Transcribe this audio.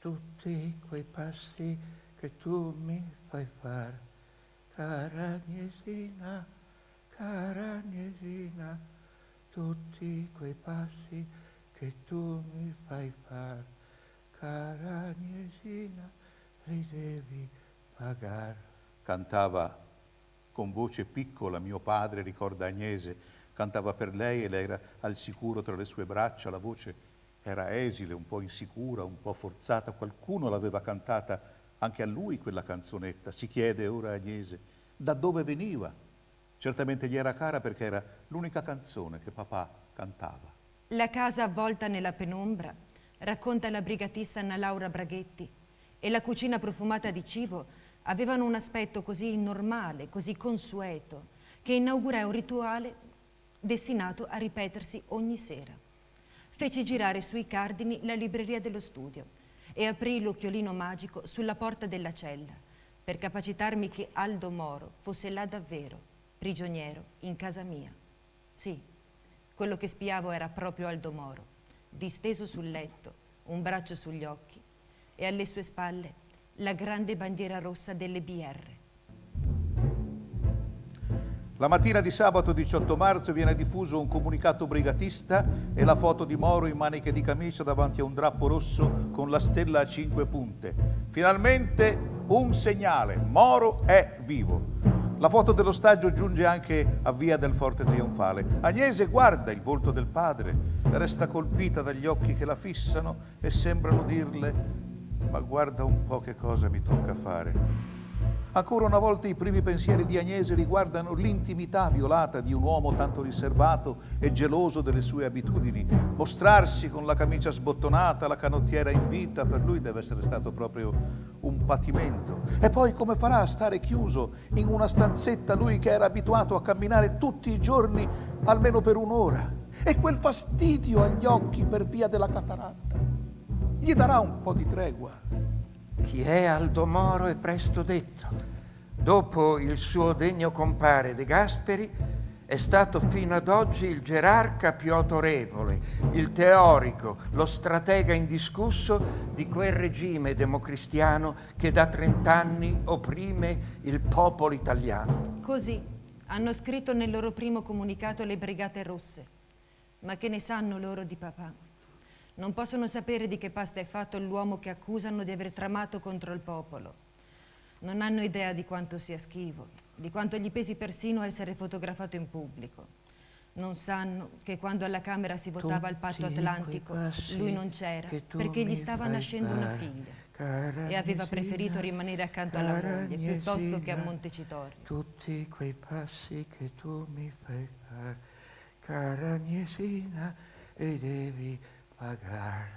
tutti quei passi che tu mi fai far, cara Agnesina, cara Agnesina, tutti quei passi che tu mi fai far, cara Agnesina, li devi pagar. Cantava con voce piccola mio padre, ricorda Agnese, cantava per lei e lei era al sicuro tra le sue braccia, la voce era esile, un po' insicura, un po' forzata, qualcuno l'aveva cantata anche a lui quella canzonetta. Si chiede ora a Agnese da dove veniva. Certamente gli era cara perché era l'unica canzone che papà cantava. La casa avvolta nella penombra, racconta la brigatista Anna Laura Braghetti, e la cucina profumata di cibo avevano un aspetto così normale, così consueto, che inaugura un rituale destinato a ripetersi ogni sera. Feci girare sui cardini la libreria dello studio e aprì l'occhiolino magico sulla porta della cella per capacitarmi che Aldo Moro fosse là davvero, prigioniero, in casa mia. Sì, quello che spiavo era proprio Aldo Moro, disteso sul letto, un braccio sugli occhi e alle sue spalle la grande bandiera rossa delle BR. La mattina di sabato 18 marzo viene diffuso un comunicato brigatista e la foto di Moro in maniche di camicia davanti a un drappo rosso con la stella a 5 punte. Finalmente un segnale, Moro è vivo. La foto dell'ostaggio giunge anche a Via del Forte Trionfale. Agnese guarda il volto del padre, resta colpita dagli occhi che la fissano e sembrano dirle: ma guarda un po' che cosa mi tocca fare. Ancora una volta i primi pensieri di Agnese riguardano l'intimità violata di un uomo tanto riservato e geloso delle sue abitudini. Mostrarsi con la camicia sbottonata, la canottiera in vita, per lui deve essere stato proprio un patimento. E poi come farà a stare chiuso in una stanzetta lui che era abituato a camminare tutti i giorni almeno per un'ora? E quel fastidio agli occhi per via della cataratta gli darà un po' di tregua. Chi è Aldo Moro è presto detto. Dopo il suo degno compare De Gasperi, è stato fino ad oggi il gerarca più autorevole, il teorico, lo stratega indiscusso di quel regime democristiano che da 30 anni opprime il popolo italiano. Così hanno scritto nel loro primo comunicato le Brigate Rosse. Ma che ne sanno loro di papà? Non possono sapere di che pasta è fatto l'uomo che accusano di aver tramato contro il popolo. Non hanno idea di quanto sia schivo, di quanto gli pesi persino essere fotografato in pubblico. Non sanno che quando alla Camera si votava il patto atlantico, lui non c'era perché gli stava nascendo una figlia e aveva preferito rimanere accanto alla moglie piuttosto che a Montecitorio. Tutti quei passi che tu mi fai fare, cara Agnesina, li devi pagar.